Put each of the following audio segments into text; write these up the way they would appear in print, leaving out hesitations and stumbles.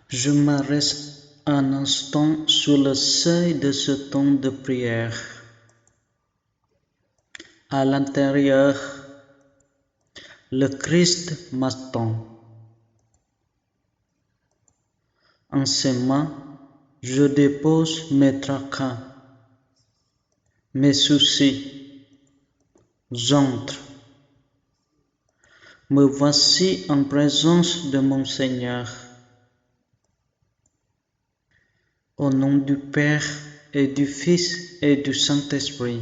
Je m'arrête un instant sur le seuil de ce temps de prière. À l'intérieur, le Christ m'attend. En ses mains, je dépose mes tracas, mes soucis. J'entre. Me voici en présence de mon Seigneur. Au nom du Père et du Fils et du Saint-Esprit.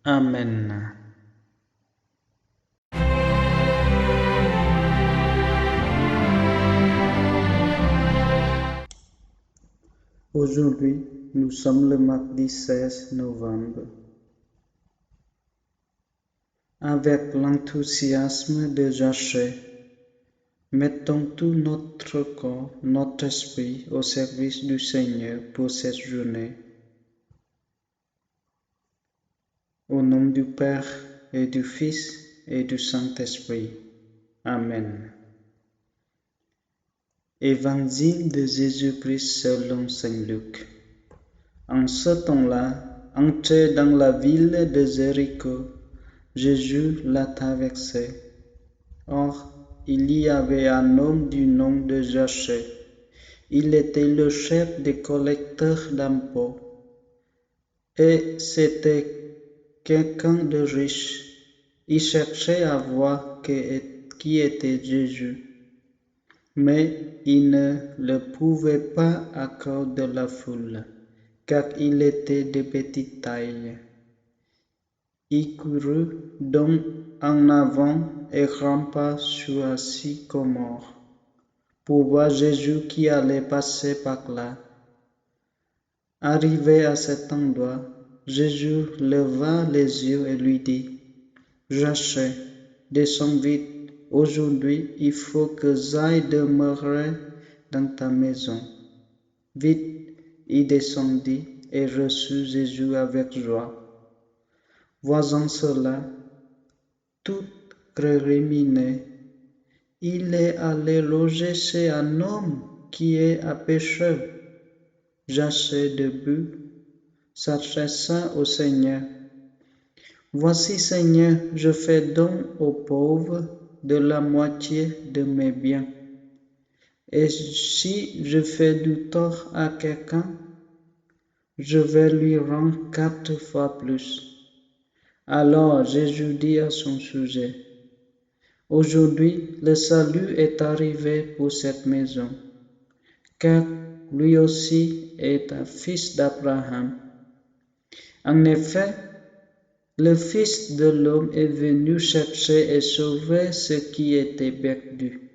Amen. Aujourd'hui, nous sommes le mardi 16 novembre. Avec l'enthousiasme de Zachée, mettons tout notre corps, notre esprit au service du Seigneur pour cette journée. Au nom du Père et du Fils et du Saint-Esprit. Amen. Évangile de Jésus-Christ selon Saint Luc. En ce temps-là, entré dans la ville de Jéricho, Jésus l'a traversé. Or, il y avait un homme du nom de Zachée. Il était le chef des collecteurs d'impôts. Et c'était quelqu'un de riche. Il cherchait à voir qui était Jésus. Mais il ne le pouvait pas à cause de la foule, car il était de petite taille. Il courut donc en avant et grimpa sur un sycomore pour voir Jésus qui allait passer par là. Arrivé à cet endroit, Jésus leva les yeux et lui dit, « Zachée, descends vite. Aujourd'hui, il faut que j'aille demeurer dans ta maison. » Vite, il descendit et reçut Jésus avec joie. Voyant cela, tout récriminé, il est allé loger chez un homme qui est un pécheur. Zachée debout s'adressa au Seigneur. « Voici, Seigneur, je fais don aux pauvres de la moitié de mes biens. Et si je fais du tort à quelqu'un, je vais lui rendre 4 fois plus. » Alors Jésus dit à son sujet, « Aujourd'hui, le salut est arrivé pour cette maison, car lui aussi est un fils d'Abraham. En effet, le Fils de l'homme est venu chercher et sauver ce qui était perdu. »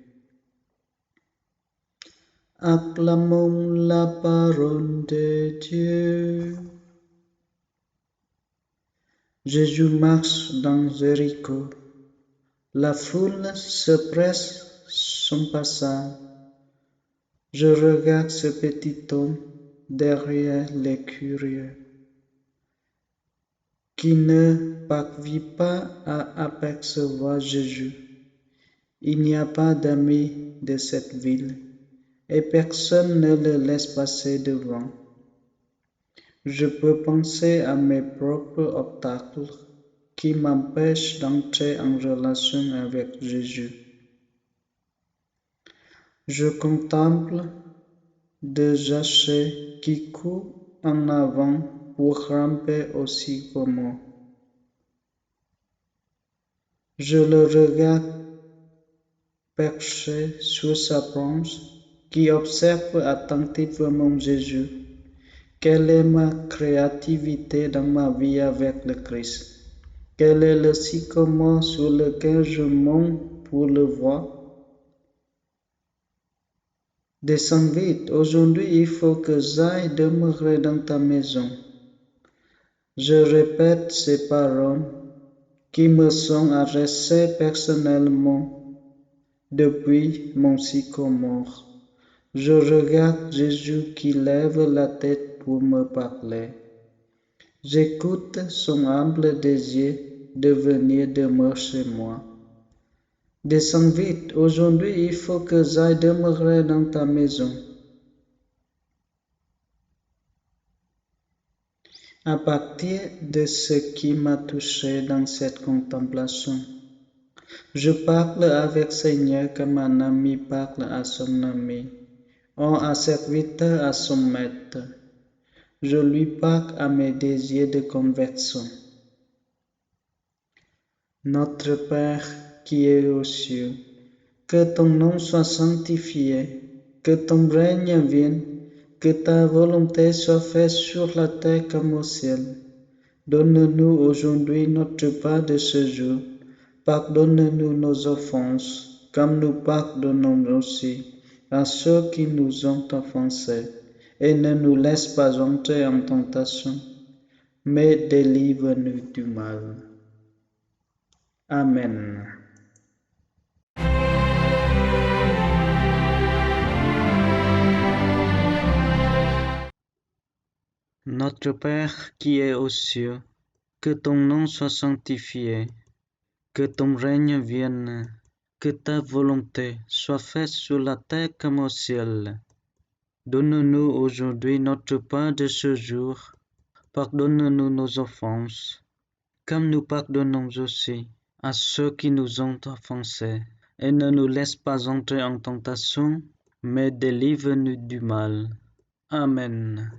Acclamons la parole de Dieu. Jésus marche dans Jéricho. La foule se presse son passage. Je regarde ce petit homme derrière les curieux, qui ne parvient pas à apercevoir Jésus. Il n'y a pas d'amis de cette ville, et personne ne le laisse passer devant. Je peux penser à mes propres obstacles qui m'empêchent d'entrer en relation avec Jésus. Je contemple de Zachée qui court en avant pour grimper au sycomore. Je le regarde perché sur sa branche qui observe attentivement Jésus. Quelle est ma créativité dans ma vie avec le Christ? Quel est le sycomore sur lequel je monte pour le voir? Descends vite, aujourd'hui il faut que j'aille demeurer dans ta maison. Je répète ces paroles qui me sont adressées personnellement depuis mon sycomore. Je regarde Jésus qui lève la tête pour me parler. J'écoute son humble désir de venir demeurer chez moi. Descends vite, aujourd'hui il faut que j'aille demeurer dans ta maison. À partir de ce qui m'a touché dans cette contemplation, je parle avec Seigneur comme un ami parle à son ami, ou un serviteur à son maître. Je lui parle à mes désirs de conversion. Notre Père qui es aux cieux, que ton nom soit sanctifié, que ton règne vienne, que ta volonté soit faite sur la terre comme au ciel. Donne-nous aujourd'hui notre pain de ce jour. Pardonne-nous nos offenses, comme nous pardonnons aussi à ceux qui nous ont offensés. Et ne nous laisse pas entrer en tentation, mais délivre-nous du mal. Amen. Notre Père qui es aux cieux, que ton nom soit sanctifié, que ton règne vienne, que ta volonté soit faite sur la terre comme au ciel. Donne-nous aujourd'hui notre pain de ce jour. Pardonne-nous nos offenses, comme nous pardonnons aussi à ceux qui nous ont offensés. Et ne nous laisse pas entrer en tentation, mais délivre-nous du mal. Amen.